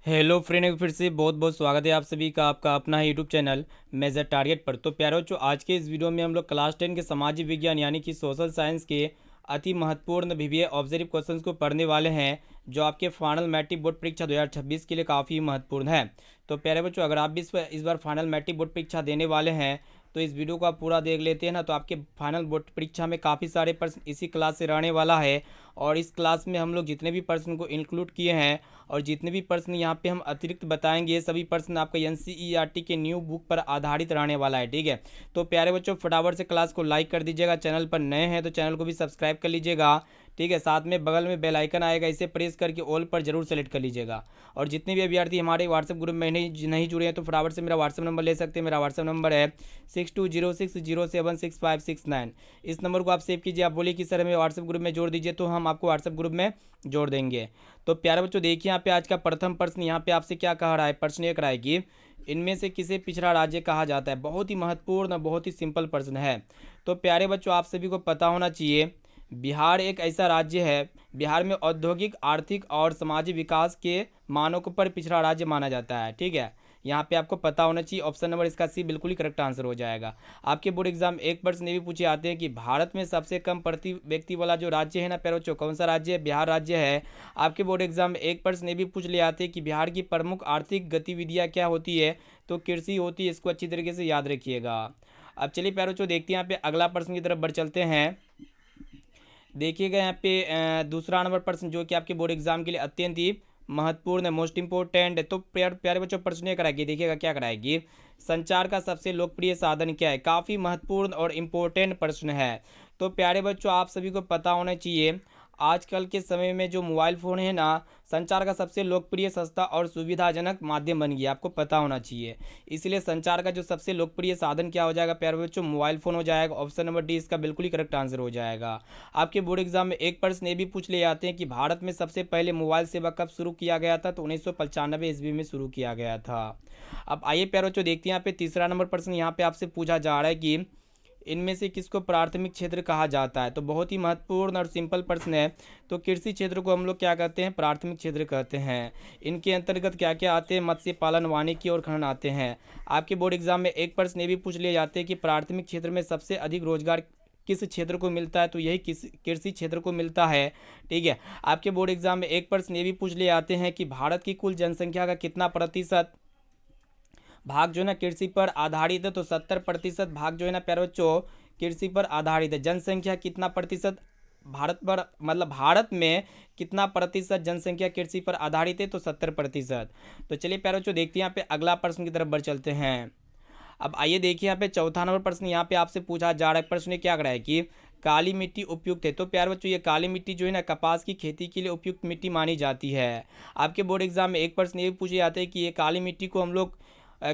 Hello friend, फिर से बहुत बहुत स्वागत है आप सभी का आपका अपना ही यूट्यूब चैनल मेजर टारगेट पर। तो प्यारे बच्चों, आज के इस वीडियो में हम लोग क्लास 10 के सामाजिक विज्ञान यानी कि सोशल साइंस के अति महत्वपूर्ण विविध ऑब्जर्व क्वेश्चंस को पढ़ने वाले हैं, जो आपके फाइनल मैट्रिक बोर्ड परीक्षा 2026 के लिए काफ़ी महत्वपूर्ण है। तो प्यारे बच्चों, अगर आप भी इस बार फाइनल मैट्रिक बोर्ड परीक्षा देने वाले हैं तो इस वीडियो को आप पूरा देख लेते हैं ना, तो आपके फाइनल बोर्ड परीक्षा में काफ़ी सारे प्रश्न इसी क्लास से रहने वाला है। और इस क्लास में हम लोग जितने भी प्रश्न को इंक्लूड किए हैं और जितने भी प्रश्न यहाँ पे हम अतिरिक्त बताएंगे, ये सभी प्रश्न आपका एनसीईआरटी के न्यू बुक पर आधारित रहने वाला है। ठीक है, तो प्यारे बच्चों, फटाफट से क्लास को लाइक कर दीजिएगा। चैनल पर नए हैं तो चैनल को भी सब्सक्राइब कर लीजिएगा। ठीक है, साथ में बगल में बेल आइकन आएगा, इसे प्रेस करके ऑल पर जरूर सेलेक्ट कर लीजिएगा। और जितने भी अभ्यर्थी हमारे व्हाट्सएप ग्रुप में नहीं जुड़े हैं तो फटाफट से मेरा व्हाट्सएप नंबर ले सकते हैं। मेरा व्हाट्सएप नंबर है 6206076569। इस नंबर को आप सेव कीजिए। आप बोलिए कि सर हमें व्हाट्सएप ग्रुप में जोड़ दीजिए, तो हम आपको व्हाट्सएप ग्रुप में जोड़ देंगे। तो प्यारे बच्चों, देखिए यहाँ पे आज का प्रथम प्रश्न यहाँ पे आपसे क्या कह रहा है। प्रश्न ये कह रहा है कि इनमें से किसे पिछड़ा राज्य कहा जाता है। बहुत ही महत्वपूर्ण, बहुत ही सिंपल प्रश्न है। तो प्यारे बच्चों, आप सभी को पता होना चाहिए, बिहार एक ऐसा राज्य है, बिहार में औद्योगिक, आर्थिक और सामाजिक विकास के मानकों पर पिछड़ा राज्य माना जाता है। ठीक है, यहाँ पे आपको पता होना चाहिए। ऑप्शन नंबर इसका सी बिल्कुल ही करेक्ट आंसर हो जाएगा। आपके बोर्ड एग्जाम एक प्रश्न ये भी पूछे आते हैं कि भारत में सबसे कम प्रति व्यक्ति वाला जो राज्य है ना प्यारे बच्चों, कौन सा राज्य है? बिहार राज्य है। आपके बोर्ड एग्जाम में एक प्रश्न ये भी पूछ ले आते हैं कि बिहार की प्रमुख आर्थिक गतिविधियाँ क्या होती है? तो कृषि होती है। इसको अच्छी तरीके से याद रखिएगा। अब चलिए प्यारे बच्चों, देखते हैं यहाँ पे अगला प्रश्न की तरफ बढ़ चलते हैं। देखिएगा यहाँ पे दूसरा नंबर प्रश्न जो कि आपके बोर्ड एग्जाम के लिए अत्यंत ही महत्वपूर्ण है, मोस्ट इंपॉर्टेंट है। तो प्यारे प्यारे बच्चों, प्रश्न ये कराएगी, देखिएगा क्या कराएगी। संचार का सबसे लोकप्रिय साधन क्या है? काफ़ी महत्वपूर्ण और इम्पोर्टेंट प्रश्न है। तो प्यारे बच्चों, आप सभी को पता होना चाहिए, आजकल के समय में जो मोबाइल फ़ोन है ना, संचार का सबसे लोकप्रिय, सस्ता और सुविधाजनक माध्यम बन गया, आपको पता होना चाहिए। इसलिए संचार का जो सबसे लोकप्रिय साधन क्या हो जाएगा प्यारे बच्चों? मोबाइल फ़ोन हो जाएगा। ऑप्शन नंबर डी इसका बिल्कुल ही करेक्ट आंसर हो जाएगा। आपके बोर्ड एग्जाम में एक प्रश्न ये भी पूछ ले जाते हैं कि भारत में सबसे पहले मोबाइल सेवा कब शुरू किया गया था? तो 1995 ईस्वी में शुरू किया गया था। अब आइए प्यारे बच्चों, देखते हैं यहाँ पे तीसरा नंबर प्रश्न यहाँ पे आपसे पूछा जा रहा है कि इनमें से किसको प्राथमिक क्षेत्र कहा जाता है? तो बहुत ही महत्वपूर्ण और सिंपल प्रश्न है। तो कृषि क्षेत्र को हम लोग क्या कहते हैं? प्राथमिक क्षेत्र कहते हैं। इनके अंतर्गत क्या क्या आते हैं? मत्स्य पालन, वानिकी और खनन आते हैं। आपके बोर्ड एग्जाम में एक प्रश्न ये भी पूछ लिए जाते हैं कि प्राथमिक क्षेत्र में सबसे अधिक रोजगार किस क्षेत्र को मिलता है? तो यही कृषि क्षेत्र को मिलता है। ठीक है, आपके बोर्ड एग्जाम में एक प्रश्न ये भी पूछ लिए जाते हैं कि भारत की कुल जनसंख्या का कितना प्रतिशत भाग जो है ना कृषि पर आधारित है? तो 70% भाग जो है ना प्यारे बच्चों कृषि पर आधारित है। जनसंख्या कितना प्रतिशत भारत पर, मतलब भारत में कितना प्रतिशत जनसंख्या कृषि पर आधारित है? तो 70%। तो चलिए प्यारे बच्चों, देखते हैं यहाँ पे अगला प्रश्न की तरफ बढ़ चलते हैं। अब आइए देखिए यहाँ पे चौथा नंबर प्रश्न यहाँ पे आपसे पूछा जा रहा है। प्रश्न ये क्या कर रहा है कि काली मिट्टी उपयुक्त है? तो प्यारे बच्चों, ये काली मिट्टी जो है ना कपास की खेती के लिए उपयुक्त मिट्टी मानी जाती है। आपके बोर्ड एग्जाम में एक प्रश्न ये भी पूछे जाते हैं कि ये काली मिट्टी को हम लोग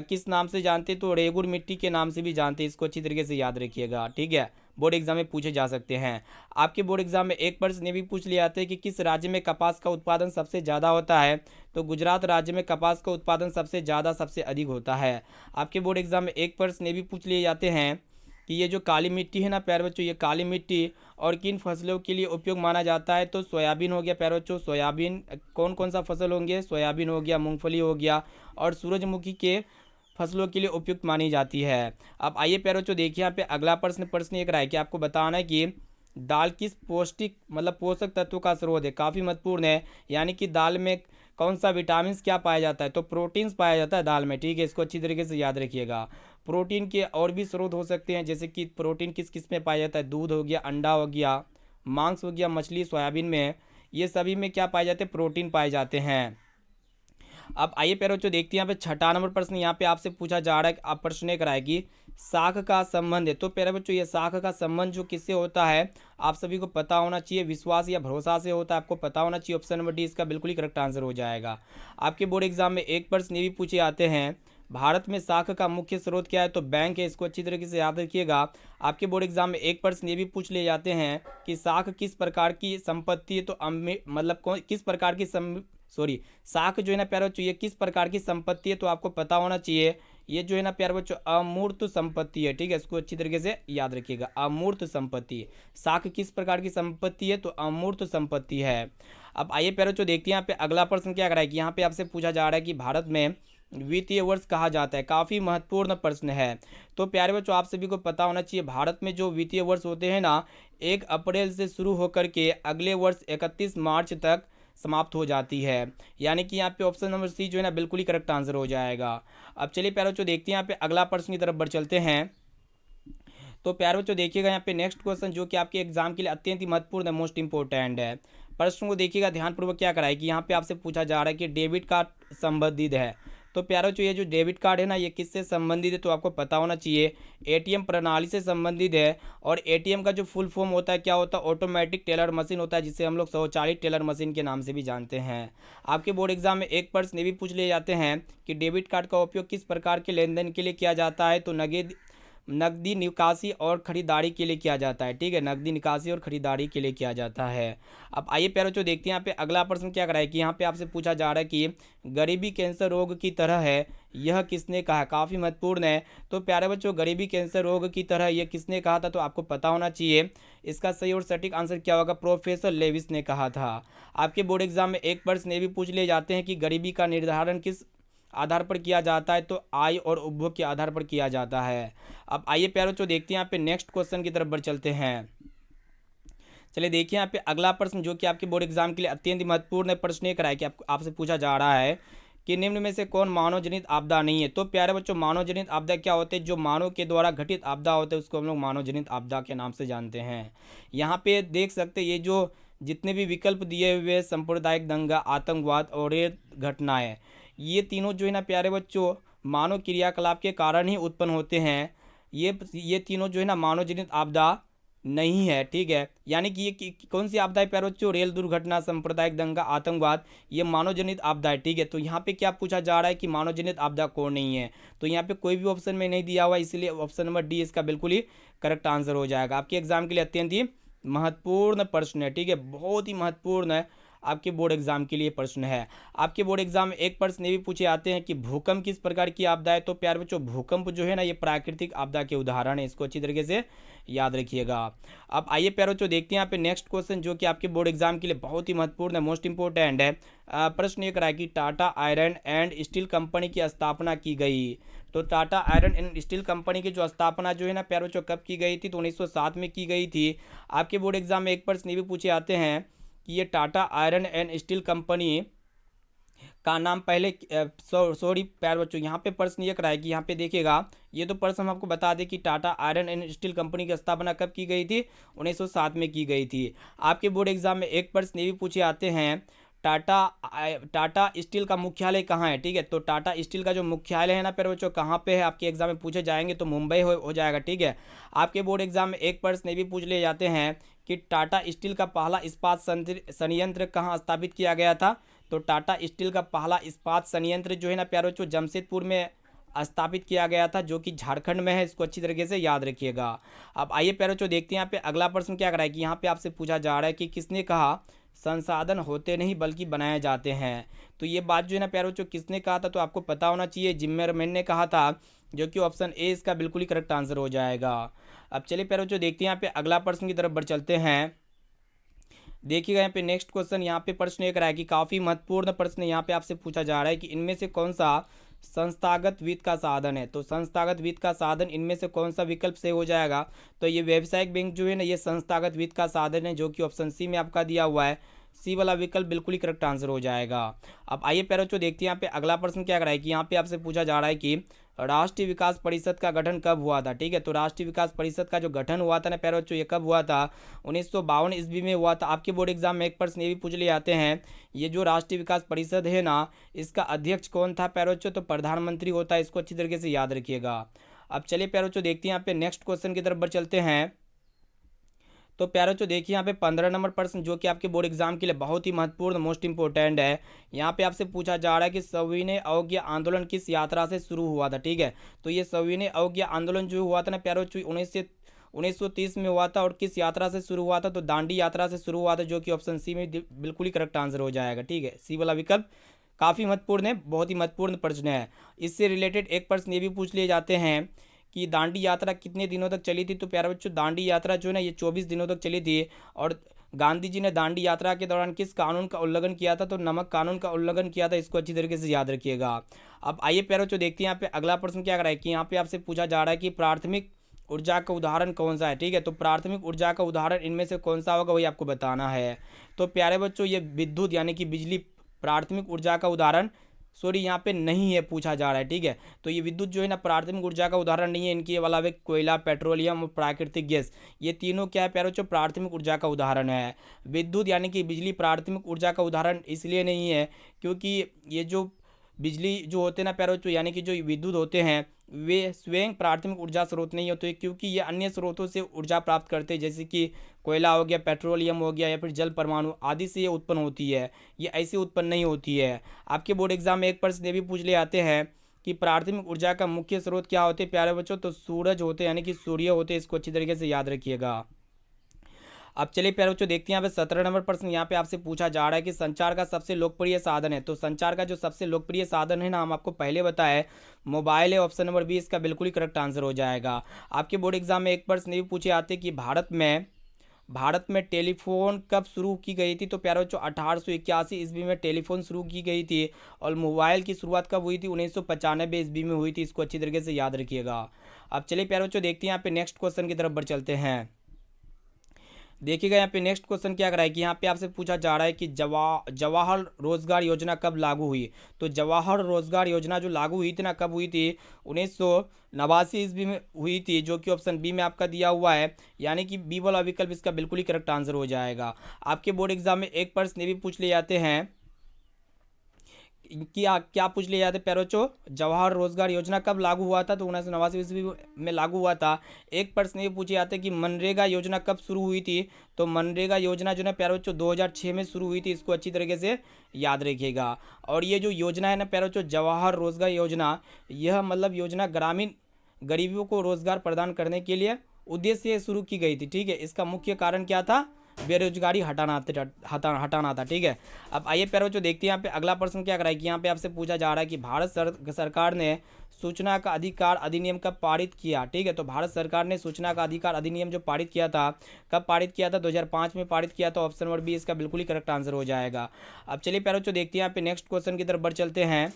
किस नाम से जानते हैं? तो रेगुर मिट्टी के नाम से भी जानते हैं। इसको अच्छी तरीके से याद रखिएगा। ठीक है, बोर्ड एग्जाम में पूछे जा सकते हैं। आपके बोर्ड एग्जाम में एक प्रश्न ये भी पूछ लिया जाते हैं कि किस राज्य में कपास का उत्पादन सबसे ज़्यादा होता है? तो गुजरात राज्य में कपास का उत्पादन सबसे ज़्यादा, सबसे अधिक होता है। आपके बोर्ड एग्जाम में एक प्रश्न ये भी पूछ लिए जाते हैं कि ये जो काली मिट्टी है ना प्यारे बच्चों, ये काली मिट्टी और किन फसलों के लिए उपयोग माना जाता है? तो सोयाबीन हो गया प्यारे बच्चों। सोयाबीन कौन कौन सा फसल होंगे? सोयाबीन हो गया, मूंगफली हो गया और सूरजमुखी के फसलों के लिए उपयुक्त मानी जाती है। अब आइए प्यारे बच्चों, देखिए यहाँ पे अगला प्रश्न एक रहा है कि आपको बताना है कि दाल किस पौष्टिक, मतलब पोषक तत्वों का स्रोत है? काफ़ी महत्वपूर्ण है। यानी कि दाल में कौन सा विटामिन क्या पाया जाता है? तो प्रोटीन्स पाया जाता है दाल में। ठीक है, इसको अच्छी तरीके से याद रखिएगा। प्रोटीन के और भी स्रोत हो सकते हैं, जैसे कि प्रोटीन किस किस में पाया जाता है? दूध हो गया, अंडा हो गया, मांस हो गया, मछली, सोयाबीन में, ये सभी में क्या पाए जाते हैं? प्रोटीन पाए जाते हैं। अब आइए प्यारे बच्चों, देखते हैं यहाँ पे छठा नंबर प्रश्न यहाँ पे आपसे पूछा जा रहा है। आप प्रश्न ये कराएगी शाख का संबंध है। तो प्यारे बच्चों, ये शाख का संबंध जो किससे होता है आप सभी को पता होना चाहिए। विश्वास या भरोसा से होता है, आपको पता होना चाहिए। ऑप्शन नंबर डी इसका बिल्कुल ही करेक्ट आंसर हो जाएगा। आपके बोर्ड एग्जाम में एक प्रश्न ये भी पूछे जाते हैं, भारत में शाख का मुख्य स्रोत क्या है? तो बैंक है। इसको अच्छी तरीके से याद रखिएगा। आपके बोर्ड एग्जाम में एक प्रश्न ये भी पूछ ले जाते हैं कि शाख किस प्रकार की संपत्ति है? तो मतलब किस प्रकार की शाख जो है ना प्यारे बच्चों, ये किस प्रकार की संपत्ति है? तो आपको पता होना चाहिए, ये जो है ना प्यारे बच्चों अमूर्त संपत्ति है। ठीक है, इसको अच्छी तरीके से याद रखिएगा। अमूर्त संपत्ति, शाख किस प्रकार की संपत्ति है? तो अमूर्त संपत्ति है। अब आइए प्यारे बच्चों देखते हैं यहाँ पे अगला प्रश्न क्या कराएगी। यहाँ पे आपसे पूछा जा रहा है कि भारत में वित्तीय वर्ष कहा जाता है। काफ़ी महत्वपूर्ण प्रश्न है। तो प्यारे बच्चों आप सभी को पता होना चाहिए भारत में जो वित्तीय वर्ष होते हैं ना 1 अप्रैल से शुरू होकर के अगले वर्ष 31 मार्च तक समाप्त हो जाती है। यानी कि यहाँ पे ऑप्शन नंबर सी जो है ना बिल्कुल ही करेक्ट आंसर हो जाएगा। अब चलिए प्यारे बच्चों देखते हैं यहाँ पे अगला प्रश्न की तरफ बढ़ चलते हैं। तो प्यारे बच्चों देखिएगा यहाँ पे नेक्स्ट क्वेश्चन जो कि आपके एग्जाम के लिए अत्यंत ही महत्वपूर्ण है, मोस्ट इंपॉर्टेंट है। प्रश्न को देखिएगा ध्यानपूर्वक क्या कराएगी। यहाँ पे आपसे पूछा जा रहा है कि डेबिट कार्ड संबंधित है। तो प्यारे बच्चों ये जो डेबिट कार्ड है ना ये किससे संबंधित है, तो आपको पता होना चाहिए एटीएम प्रणाली से संबंधित है। और एटीएम का जो फुल फॉर्म होता है क्या होता है, ऑटोमेटिक टेलर मशीन होता है, जिसे हम लोग स्वचालित टेलर मशीन के नाम से भी जानते हैं। आपके बोर्ड एग्जाम में एक प्रश्न ये भी पूछ लिए जाते हैं कि डेबिट कार्ड का उपयोग किस प्रकार के लेन देन के लिए किया जाता है। तो नकदी निकासी और खरीदारी के लिए किया जाता है। ठीक है, नकदी निकासी और खरीदारी के लिए किया जाता है। अब आइए प्यारे बच्चों देखते हैं यहाँ पे अगला प्रश्न क्या कराए कि यहाँ पे आपसे पूछा जा रहा है कि गरीबी कैंसर रोग की तरह है, यह किसने कहा। काफ़ी महत्वपूर्ण है। तो प्यारे बच्चों गरीबी कैंसर रोग की तरह यह किसने कहा था, तो आपको पता होना चाहिए इसका सही और सटीक आंसर क्या होगा, प्रोफेसर लेविस ने कहा था। आपके बोर्ड एग्जाम में एक प्रश्न ये भी पूछ लिए जाते हैं कि गरीबी का निर्धारण किस आधार पर किया जाता है। तो आय और उपभोग के आधार पर किया जाता है। अब आइए प्यारे बच्चों देखते हैं यहाँ पे नेक्स्ट क्वेश्चन की तरफ बढ़ चलते हैं। चलिए देखिए यहाँ पे अगला प्रश्न जो कि आपके बोर्ड एग्जाम के लिए अत्यंत महत्वपूर्ण प्रश्न ये कराए कि आपसे पूछा जा रहा है कि निम्न में से कौन मानव जनित आपदा नहीं है। तो प्यारे बच्चों मानव जनित आपदा क्या होते हैं, जो मानव के द्वारा घटित आपदा होते हैं उसको हम लोग मानव जनित आपदा के नाम से जानते हैं। यहाँ पे देख सकते हैं ये जो जितने भी विकल्प दिए हुए सांप्रदायिक दंगा, आतंकवाद और रेत घटनाएं, ये तीनों जो है ना प्यारे बच्चों मानव क्रियाकलाप के कारण ही उत्पन्न होते हैं। ये तीनों जो है ना मानव जनित आपदा नहीं है। ठीक है, यानी कि कौन सी आपदा है प्यारे बच्चों, रेल दुर्घटना, सांप्रदायिक दंगा, आतंकवाद, ये मानव जनित आपदा है। ठीक है, तो यहाँ पे क्या पूछा जा रहा है कि मानव जनित आपदा कौन नहीं है। तो यहाँ पे कोई भी ऑप्शन में नहीं दिया हुआ, इसलिए ऑप्शन नंबर डी इसका बिल्कुल ही करेक्ट आंसर हो जाएगा। आपके एग्जाम के लिए अत्यंत ही महत्वपूर्ण प्रश्न है। ठीक है, बहुत ही महत्वपूर्ण है, आपके बोर्ड एग्जाम के लिए प्रश्न है। आपके बोर्ड एग्जाम में एक प्रश्न ये भी पूछे आते हैं कि भूकंप किस प्रकार की आपदा है। तो प्यारे बच्चों भूकंप जो है ना ये प्राकृतिक आपदा के उदाहरण है, इसको अच्छी तरीके से याद रखिएगा। अब आइए प्यारे बच्चों देखते हैं यहाँ पे नेक्स्ट क्वेश्चन जो कि आपके बोर्ड एग्जाम के लिए बहुत ही महत्वपूर्ण है, मोस्ट इंपॉर्टेंट है। प्रश्न ये कराए कि Tata iron and steel company की स्थापना की गई। तो Tata iron and steel company की जो स्थापना जो है ना प्यारे बच्चों कब की गई थी, तो 1907 में की गई थी। आपके बोर्ड एग्जाम में एक प्रश्न ये भी पूछे आते हैं कि ये Tata iron and steel company का नाम पहले सॉरी प्यारे बच्चों यहाँ पे प्रश्न ये कराए कि यहाँ पे देखिएगा ये तो प्रश्न हम आपको बता दें कि Tata iron and steel company की स्थापना कब की गई थी, 1907 में की गई थी। आपके बोर्ड एग्जाम में एक प्रश्न ये भी पूछे आते हैं टाटा स्टील का मुख्यालय कहाँ है। ठीक है, तो टाटा स्टील का जो मुख्यालय है ना प्यारे बच्चों कहाँ पे है, आपके एग्जाम में पूछे जाएंगे तो मुंबई हो जाएगा। ठीक है, आपके बोर्ड एग्जाम में एक प्रश्न ये भी पूछ लिए जाते हैं कि टाटा स्टील का पहला इस्पात संयंत्र कहाँ स्थापित किया गया था। तो टाटा स्टील का पहला इस्पात संयंत्र जो है ना प्यारे बच्चों जमशेदपुर में स्थापित किया गया था, जो कि झारखंड में है, इसको अच्छी तरीके से याद रखिएगा। अब आइए प्यारे बच्चों देखते हैं यहाँ पे अगला प्रश्न क्या कराए कि यहाँ पे आपसे पूछा जा रहा है कि किसने कहा संसाधन होते नहीं बल्कि बनाए जाते हैं। तो ये बात जो है ना प्यारे बच्चों किसने कहा था, तो आपको पता होना चाहिए जिम्मेरमैन ने कहा था, जो कि ऑप्शन ए इसका बिल्कुल ही करेक्ट आंसर हो जाएगा। अब चलिए प्यारे बच्चों देखते हैं यहाँ पे अगला प्रश्न की तरफ बढ़ चलते हैं। देखिएगा यहाँ पे नेक्स्ट क्वेश्चन यहाँ पे प्रश्न एक रहा है कि काफ़ी महत्वपूर्ण प्रश्न यहाँ पे आपसे पूछा जा रहा है कि इनमें से कौन सा संस्थागत वित्त का साधन है। तो संस्थागत वित्त का साधन इनमें से कौन सा विकल्प से हो जाएगा। तो ये व्यावसायिक बैंक जो है ना ये संस्थागत वित्त का साधन है, जो कि ऑप्शन सी में आपका दिया हुआ है। सी वाला विकल्प बिल्कुल ही करेक्ट आंसर हो जाएगा। अब आइए प्यारे बच्चों देखते हैं यहाँ पे अगला प्रश्न क्या कराए कि यहाँ पे आपसे पूछा जा रहा है कि राष्ट्रीय विकास परिषद का गठन कब हुआ था। ठीक है, तो राष्ट्रीय विकास परिषद का जो गठन हुआ था ना प्यारे बच्चों ये कब हुआ था, 1952 ईस्वी में हुआ था। आपके बोर्ड एग्जाम में एक प्रश्न ये भी पूछ लिए जाते हैं, ये जो राष्ट्रीय विकास परिषद है ना इसका अध्यक्ष कौन था प्यारे बच्चों, तो प्रधानमंत्री होता है, इसको अच्छी तरीके से याद रखिएगा। अब चलिए प्यारे बच्चों देखते हैं यहाँ पे नेक्स्ट क्वेश्चन की तरफ बढ़ चलते हैं। तो प्यारे बच्चों देखिए यहाँ पे 15 नंबर प्रश्न जो कि आपके बोर्ड एग्जाम के लिए बहुत ही महत्वपूर्ण मोस्ट इंपॉर्टेंट है। यहाँ पे आपसे पूछा जा रहा है कि सविनय अवज्ञा आंदोलन किस यात्रा से शुरू हुआ था। ठीक है, तो ये सविनय अवज्ञा आंदोलन जो हुआ था ना प्यारे बच्चों 1930 में हुआ था, और किस यात्रा से शुरू हुआ था, तो दांडी यात्रा से शुरू हुआ था, जो कि ऑप्शन सी में बिल्कुल ही करेक्ट आंसर हो जाएगा। ठीक है, सी वाला विकल्प काफ़ी महत्वपूर्ण है, बहुत ही महत्वपूर्ण प्रश्न है। इससे रिलेटेड एक प्रश्न ये भी पूछ लिए जाते हैं कि दांडी यात्रा कितने दिनों तक चली थी। तो प्यारे बच्चों दांडी यात्रा जो है ना ये 24 दिनों तक चली थी, और गांधी जी ने दांडी यात्रा के दौरान किस कानून का उल्लंघन किया था? तो नमक कानून का उल्लंघन किया था। इसको अच्छी तरीके से याद रखिएगा। अब आइए प्यारे बच्चों देखते हैं यहाँ पे अगला प्रश्न क्या कर रहा है कि यहाँ पे आपसे पूछा जा रहा है कि प्राथमिक ऊर्जा का उदाहरण कौन सा है। ठीक है, तो प्राथमिक ऊर्जा का उदाहरण इनमें से कौन सा होगा वही आपको बताना है। तो प्यारे बच्चों ये विद्युत यानी कि बिजली प्राथमिक ऊर्जा का उदाहरण यहाँ पे नहीं है पूछा जा रहा है। ठीक है, तो ये विद्युत जो है ना प्राथमिक ऊर्जा का उदाहरण नहीं है। इनके अलावा कोयला, पेट्रोलियम और प्राकृतिक गैस, ये तीनों क्या है प्यारे बच्चों प्राथमिक ऊर्जा का उदाहरण है। विद्युत यानी कि बिजली प्राथमिक ऊर्जा का उदाहरण इसलिए नहीं है क्योंकि ये जो बिजली जो होते हैं ना प्यारे बच्चों यानी कि जो विद्युत होते हैं वे स्वयं प्राथमिक ऊर्जा स्रोत नहीं होते क्योंकि ये अन्य स्रोतों से ऊर्जा प्राप्त करते हैं, जैसे कि कोयला हो गया, पेट्रोलियम हो गया या फिर जल परमाणु आदि से ये उत्पन्न होती है। ये ऐसे उत्पन्न नहीं होती है। आपके बोर्ड एग्जाम में एक प्रश्न ये भी पूछ ले आते हैं कि प्राथमिक ऊर्जा का मुख्य स्रोत क्या होते हैं प्यारे बच्चों? तो सूरज होते हैं यानी कि सूर्य होते हैं। इसको अच्छी तरीके से याद रखिएगा। अब चलिए प्यारे बच्चों देखते हैं यहाँ पे 17 नंबर प्रश्न यहाँ पे आपसे पूछा जा रहा है कि संचार का सबसे लोकप्रिय साधन है। तो संचार का जो सबसे लोकप्रिय साधन है ना हम आपको पहले बताए मोबाइल है। ऑप्शन नंबर बी इसका बिल्कुल ही करेक्ट आंसर हो जाएगा। आपके बोर्ड एग्जाम में एक प्रश्न ये भी पूछे आते कि भारत में टेलीफोन कब शुरू की गई थी? तो प्यारे बच्चों 1881 ईस्वी में टेलीफोन शुरू की गई थी। और मोबाइल की शुरुआत कब हुई थी? 1995 ईस्वी में हुई थी। इसको अच्छी तरीके से याद रखिएगा। अब चलिए प्यारे बच्चों देखते हैं यहाँ पे नेक्स्ट क्वेश्चन की तरफ बढ़ चलते हैं। देखिएगा यहाँ पे नेक्स्ट क्वेश्चन क्या कराए कि यहाँ पे आपसे पूछा जा रहा है कि जवाहर रोजगार योजना कब लागू हुई? तो जवाहर रोजगार योजना जो लागू हुई थी ना कब हुई थी? 1989 ईस्वी में हुई थी, जो कि ऑप्शन बी में आपका दिया हुआ है। यानी कि बी वाला विकल्प इसका बिल्कुल ही करेक्ट आंसर हो जाएगा। आपके बोर्ड एग्जाम में एक प्रश्न ये भी पूछ ले जाते हैं क्या पूछ लिया जाते प्यारे बच्चों, जवाहर रोजगार योजना कब लागू हुआ था? तो 1989 ईस्वी में लागू हुआ था। एक प्रश्न ये पूछे जाते कि मनरेगा योजना कब शुरू हुई थी? तो मनरेगा योजना जो ना प्यारे बच्चों 2006 में शुरू हुई थी। इसको अच्छी तरीके से याद रखिएगा। और ये जो योजना है ना प्यारे बच्चों जवाहर रोजगार योजना, यह मतलब योजना ग्रामीण गरीबों को रोजगार प्रदान करने के लिए उद्देश्य से शुरू की गई थी। ठीक है, इसका मुख्य कारण क्या था? बेरोजगारी हटाना था। ठीक है, अब आइए प्यारे बच्चों देखते हैं यहाँ पे अगला प्रश्न क्या कराए कि यहाँ पे आपसे पूछा जा रहा है कि भारत सरकार ने सूचना का अधिकार अधिनियम कब पारित किया? ठीक है, तो भारत सरकार ने सूचना का अधिकार अधिनियम जो पारित किया था कब पारित किया था? 2005 में पारित किया था। ऑप्शन नंबर बी इसका बिल्कुल ही करेक्ट आंसर हो जाएगा। अब चलिए प्यारे बच्चों देखते हैं यहाँ पे नेक्स्ट क्वेश्चन की तरफ बढ़ चलते हैं।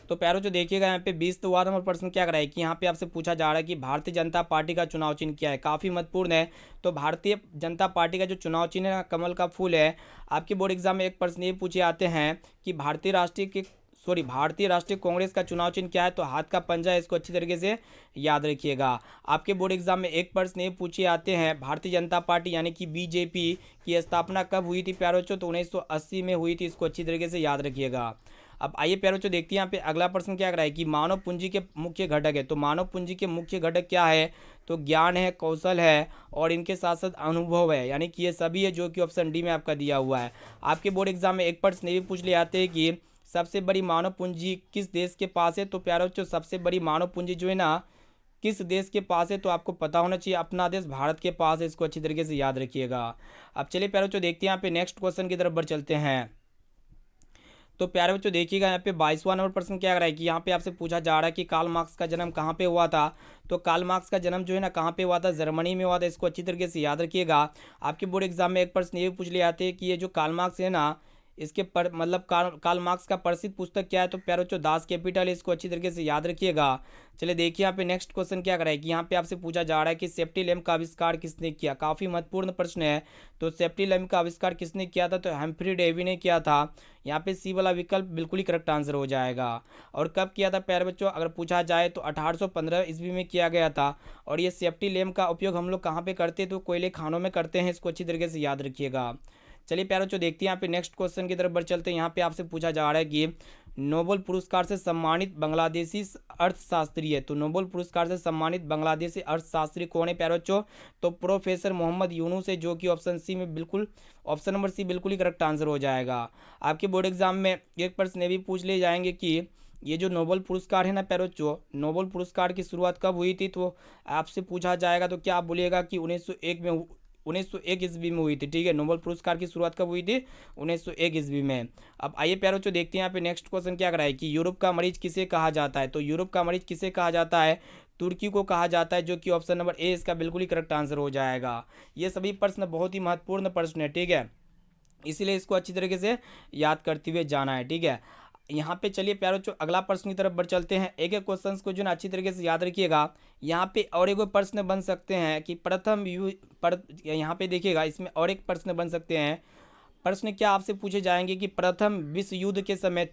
तो प्यारो जो देखिएगा यहाँ पे 20 नंबर प्रश्न क्या कराए कि यहाँ पे आपसे पूछा जा रहा है कि भारतीय जनता पार्टी का चुनाव चिन्ह क्या है? काफ़ी महत्वपूर्ण है। तो भारतीय जनता पार्टी का जो चुनाव चिन्ह है कमल का फूल है। आपके बोर्ड एग्जाम में एक प्रश्न ये पूछे आते हैं कि भारतीय राष्ट्रीय कांग्रेस का चुनाव चिन्ह क्या है? तो हाथ का पंजा है। इसको अच्छी तरीके से याद रखिएगा। आपके बोर्ड एग्जाम में एक प्रश्न ये पूछे आते हैं भारतीय जनता पार्टी यानी कि बीजेपी की स्थापना कब हुई थी प्यारे बच्चों? तो 1980 में हुई थी। इसको अच्छी तरीके से याद रखिएगा। अब आइए प्यारे बच्चों देखते हैं यहाँ पे अगला प्रश्न क्या कराए कि मानव पूंजी के मुख्य घटक है। तो मानव पूंजी के मुख्य घटक क्या है? तो ज्ञान है, कौशल है और इनके साथ साथ अनुभव है। यानी कि ये सभी है, जो कि ऑप्शन डी में आपका दिया हुआ है। आपके बोर्ड एग्जाम में एक प्रश्न ये भी पूछ ले आते हैं कि सबसे बड़ी मानव पूंजी किस देश के पास है? तो प्यारे बच्चों सबसे बड़ी मानव पूंजी जो है ना किस देश के पास है? तो आपको पता होना चाहिए अपना देश भारत के पास है। इसको अच्छी तरीके से याद रखिएगा। अब चलिए प्यारे बच्चों देखते हैं यहाँ पे नेक्स्ट क्वेश्चन की तरफ बढ़ चलते हैं। तो प्यारे बच्चों देखिएगा यहाँ पे 22वां नंबर प्रश्न क्या है कि यहाँ पे आपसे पूछा जा रहा है कि कार्ल मार्क्स का जन्म कहाँ पे हुआ था? तो कार्ल मार्क्स का जन्म जो है ना कहाँ पे हुआ था? जर्मनी में हुआ था। इसको अच्छी तरीके से याद रखिएगा। आपके बोर्ड एग्जाम में एक प्रश्न ये भी पूछ ले आते हैं कि ये जो कार्ल मार्क्स है ना इसके पर मतलब कार्ल मार्क्स का प्रसिद्ध पुस्तक क्या है? तो प्यारे बच्चों दास कैपिटल है। इसको अच्छी तरीके से याद रखिएगा। चलिए देखिए यहाँ पे नेक्स्ट क्वेश्चन क्या कराए कि यहाँ पे आपसे पूछा जा रहा है कि सेफ्टी लैम्प का आविष्कार किसने किया? काफ़ी महत्वपूर्ण प्रश्न है। तो सेफ्टी लैम्प का आविष्कार किसने किया था? तो हम्फ्री डेवी ने किया था। यहाँ पे सी वाला विकल्प बिल्कुल ही करेक्ट आंसर हो जाएगा। और कब किया था प्यारे बच्चों अगर पूछा जाए तो 1815 ईस्वी में किया गया था। और ये सेफ्टी लैम्प का उपयोग हम लोग कहाँ पे करते हैं? तो कोयले खानों में करते हैं। इसको अच्छी तरीके से याद रखिएगा। चलिए प्यारे बच्चों देखते हैं यहाँ पे नेक्स्ट क्वेश्चन की तरफ बढ़ चलते हैं। यहाँ पे आपसे पूछा जा रहा है कि नोबेल पुरस्कार से सम्मानित बांग्लादेशी अर्थशास्त्री है। तो नोबेल पुरस्कार से सम्मानित बांग्लादेशी अर्थशास्त्री कौन है प्यारे बच्चों? तो प्रोफेसर मोहम्मद यूनुस है, जो कि ऑप्शन सी में बिल्कुल ऑप्शन नंबर सी बिल्कुल ही करेक्ट आंसर हो जाएगा। आपके बोर्ड एग्जाम में एक प्रश्न ये भी पूछ ले जाएंगे कि ये जो नोबेल पुरस्कार है ना प्यारे बच्चों, नोबेल पुरस्कार की शुरुआत कब हुई थी? तो आपसे पूछा जाएगा तो क्या आप बोलिएगा कि 1901 ईस्वी में हुई थी, ठीक है। नोबेल पुरस्कार की शुरुआत कब हुई थी? 1901 ईस्वी में। अब आइए प्यारे बच्चों देखते हैं यहाँ पे नेक्स्ट क्वेश्चन क्या कराए कि यूरोप का मरीज किसे कहा जाता है। तो यूरोप का मरीज किसे कहा जाता है? तुर्की को कहा जाता है, जो कि ऑप्शन नंबर ए इसका बिल्कुल ही करेक्ट आंसर हो जाएगा। ये सभी प्रश्न बहुत ही महत्वपूर्ण प्रश्न है, ठीक है, इसीलिए इसको अच्छी तरीके से याद करते हुए जाना है, ठीक है। यहाँ पे चलिए प्यारे बच्चों अगला प्रश्न की तरफ बढ़ चलते हैं। एक एक क्वेश्चन को जो ना अच्छी तरीके से याद रखिएगा। यहाँ पे और एक प्रश्न बन सकते हैं कि यहाँ पे देखिएगा, इसमें और एक प्रश्न बन सकते हैं। प्रश्न क्या आपसे पूछे जाएंगे कि प्रथम विश्व युद्ध के समय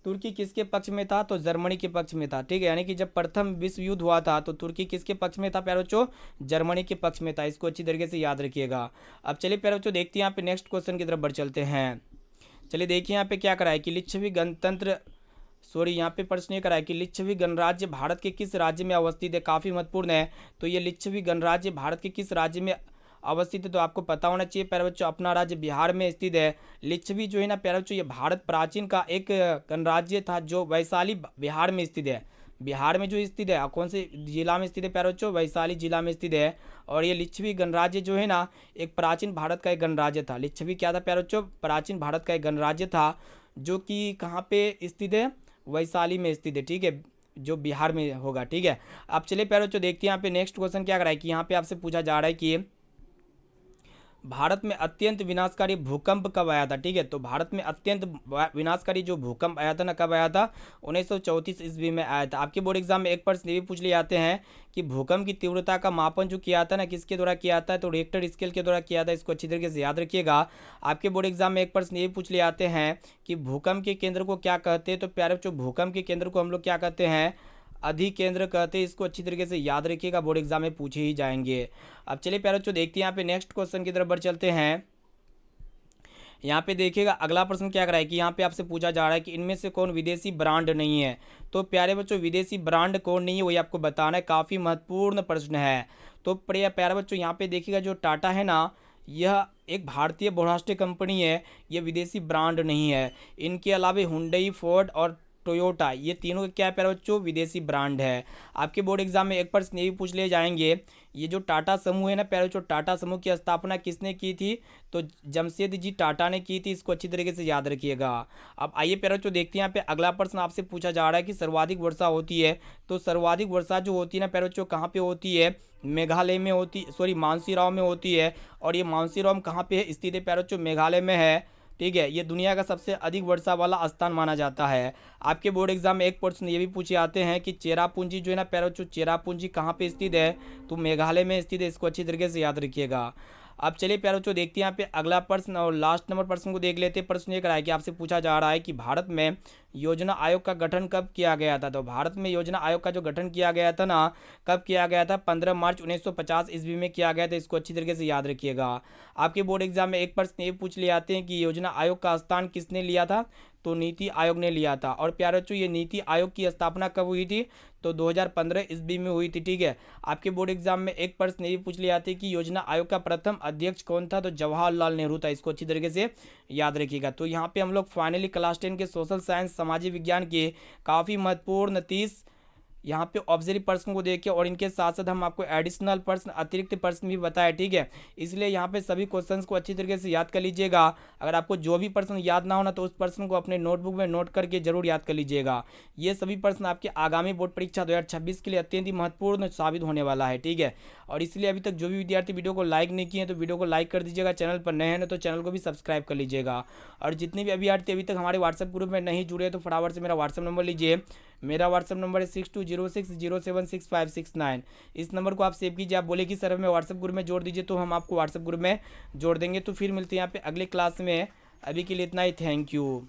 तुर्की किसके पक्ष में था? तो जर्मनी के पक्ष में था, ठीक है। यानी कि जब प्रथम विश्व युद्ध हुआ था तो तुर्की किसके पक्ष में था प्यारे बच्चों? जर्मनी के पक्ष में था। इसको अच्छी तरीके से याद रखिएगा। अब चलिए प्यारे बच्चों देखते हैं यहाँ पे नेक्स्ट क्वेश्चन की तरफ बढ़ चलते हैं। चलिए देखिए यहाँ पे क्या कराए कि यहाँ पे प्रश्न ये कराए कि लिच्छवी गणराज्य भारत के किस राज्य में अवस्थित है। काफ़ी महत्वपूर्ण है। तो ये लिच्छवी गणराज्य भारत के किस राज्य में अवस्थित है? तो आपको पता होना चाहिए प्यारे बच्चों, अपना राज्य बिहार में स्थित है। लिच्छवी जो है ना प्यारे बच्चों, ये भारत प्राचीन का एक गणराज्य था जो वैशाली बिहार में स्थित है। बिहार में जो स्थित है, कौन से जिला में स्थित है प्यारे बच्चों? वैशाली जिला में स्थित है। और ये लिच्छवी गणराज्य जो है ना, एक प्राचीन भारत का एक गणराज्य था। लिच्छवी क्या था प्यारे बच्चों? प्राचीन भारत का एक गणराज्य था, जो कि कहाँ पे स्थित है? वैशाली में स्थित है, ठीक है, जो बिहार में होगा, ठीक है। अब चलिए प्यारे बच्चों देखते हैं यहाँ पे नेक्स्ट क्वेश्चन क्या कराए कि यहाँ पे आपसे पूछा जा रहा है कि भारत में अत्यंत विनाशकारी भूकंप कब आया था, ठीक है। तो भारत में अत्यंत विनाशकारी जो भूकंप आया था ना, कब आया था? 1934 ईस्वी में आया था। आपके बोर्ड एग्जाम में एक प्रश्न ये भी पूछ लिए जाते हैं कि भूकंप की तीव्रता का मापन जो किया था ना, किसके द्वारा किया था? तो रिक्टर स्केल के द्वारा किया था। इसको अच्छी तरीके से याद रखिएगा। आपके बोर्ड एग्जाम में एक प्रश्न ये पूछ लिए जाते हैं कि भूकंप के केंद्र को क्या कहते हैं? तो प्यारे बच्चों भूकंप के केंद्र को हम लोग क्या कहते हैं? अधिकेंद्र कहते हैं। इसको अच्छी तरीके से याद रखिएगा, बोर्ड एग्जाम में पूछे ही जाएंगे। अब चलिए प्यारे बच्चों देखते हैं यहाँ पे नेक्स्ट क्वेश्चन की तरफ बढ़ चलते हैं। यहाँ पे देखिएगा अगला प्रश्न क्या कराए कि यहाँ पे आपसे पूछा जा रहा है कि इनमें से कौन विदेशी ब्रांड नहीं है। तो प्यारे बच्चों विदेशी ब्रांड कौन नहीं है वही आपको बताना है। काफ़ी महत्वपूर्ण प्रश्न है। तो प्यारे बच्चों यहाँ पे देखिएगा जो टाटा है ना, यह एक भारतीय बहुराष्ट्रीय कंपनी है, ये विदेशी ब्रांड नहीं है। इनके अलावा हुंडई, फोर्ड और टोयोटा, ये तीनों क्या है प्यारे बच्चों? विदेशी ब्रांड है। आपके बोर्ड एग्जाम में एक प्रश्न ये भी पूछ लिए जाएंगे, ये जो टाटा समूह है ना प्यारे बच्चों, टाटा समूह की स्थापना किसने की थी? तो जमशेद जी टाटा ने की थी। इसको अच्छी तरीके से याद रखिएगा। अब आइए प्यारे बच्चों देखते हैं यहाँ पे अगला प्रश्न आपसे पूछा जा रहा है कि सर्वाधिक वर्षा होती है। तो सर्वाधिक वर्षा जो होती है ना प्यारे बच्चों, कहाँ पे होती है? मेघालय में होती, मानसीराम में होती है। और ये मानसीराम कहाँ पे है स्थित है प्यारे बच्चों? मेघालय में है, ठीक है। ये दुनिया का सबसे अधिक वर्षा वाला स्थान माना जाता है। आपके बोर्ड एग्जाम में एक प्रश्न ये भी पूछे जाते हैं कि चेरापूंजी जो है ना प्यारे बच्चों, चेरापूंजी कहाँ पे स्थित है? तो मेघालय में स्थित है। इसको अच्छी तरीके से याद रखिएगा। अब चलिए प्यारे बच्चों देखते हैं यहाँ पे अगला प्रश्न और लास्ट नंबर प्रश्न को देख लेते हैं। प्रश्न ये कराया कि आपसे पूछा जा रहा है कि भारत में योजना आयोग का गठन कब किया गया था। तो भारत में योजना आयोग का जो गठन किया गया था ना, कब किया गया था? 15 मार्च 1950 ईस्वी में किया गया था। इसको अच्छी तरीके से याद रखिएगा। आपके बोर्ड एग्जाम में एक प्रश्न ये पूछ लिए आते हैं कि योजना आयोग का स्थान किसने लिया था? तो नीति आयोग ने लिया था। और प्यारे बच्चों ये नीति आयोग की स्थापना कब हुई थी? तो 2015 ईस्वी में हुई थी, ठीक है। आपके बोर्ड एग्जाम में एक प्रश्न ये भी पूछ लिए आते हैं कि योजना आयोग का प्रथम अध्यक्ष कौन था? तो जवाहरलाल नेहरू था। इसको अच्छी तरीके से याद रखिएगा। तो यहाँ पे हम लोग फाइनली क्लास 10 के सोशल साइंस सामाजिक विज्ञान के काफ़ी महत्वपूर्ण 30 यहाँ पे ऑब्जर्व प्रश्न को देखे और इनके साथ साथ हम आपको एडिशनल प्रश्न, अतिरिक्त प्रश्न भी बताए, ठीक है। इसलिए यहाँ पे सभी क्वेश्चंस को अच्छी तरीके से याद कर लीजिएगा। अगर आपको जो भी प्रश्न याद ना होना तो उस प्रश्न को अपने नोटबुक में नोट करके जरूर याद कर लीजिएगा। ये सभी प्रश्न आपके आगामी बोर्ड परीक्षा 2026 के लिए अत्यंत ही महत्वपूर्ण साबित होने वाला है, ठीक है। और इसलिए अभी तक जो भी विद्यार्थी वीडियो को लाइक नहीं किए तो वीडियो को लाइक कर दीजिएगा। चैनल पर नए हैं ना तो चैनल को भी सब्सक्राइब कर लीजिएगा। और जितने भी अभ्यर्थी अभी तक हमारे व्हाट्सएप ग्रुप में नहीं जुड़े तो फटाफट से मेरा व्हाट्सएप नंबर लीजिए। मेरा व्हाट्सएप नंबर है 6206076569। इस नंबर को आप सेव कीजिए। आप बोले कि सर हमें व्हाट्सएप ग्रुप में जोड़ दीजिए, तो हम आपको व्हाट्सएप ग्रुप में जोड़ देंगे। तो फिर मिलते हैं यहाँ पे अगले क्लास में। अभी के लिए इतना ही। Thank you.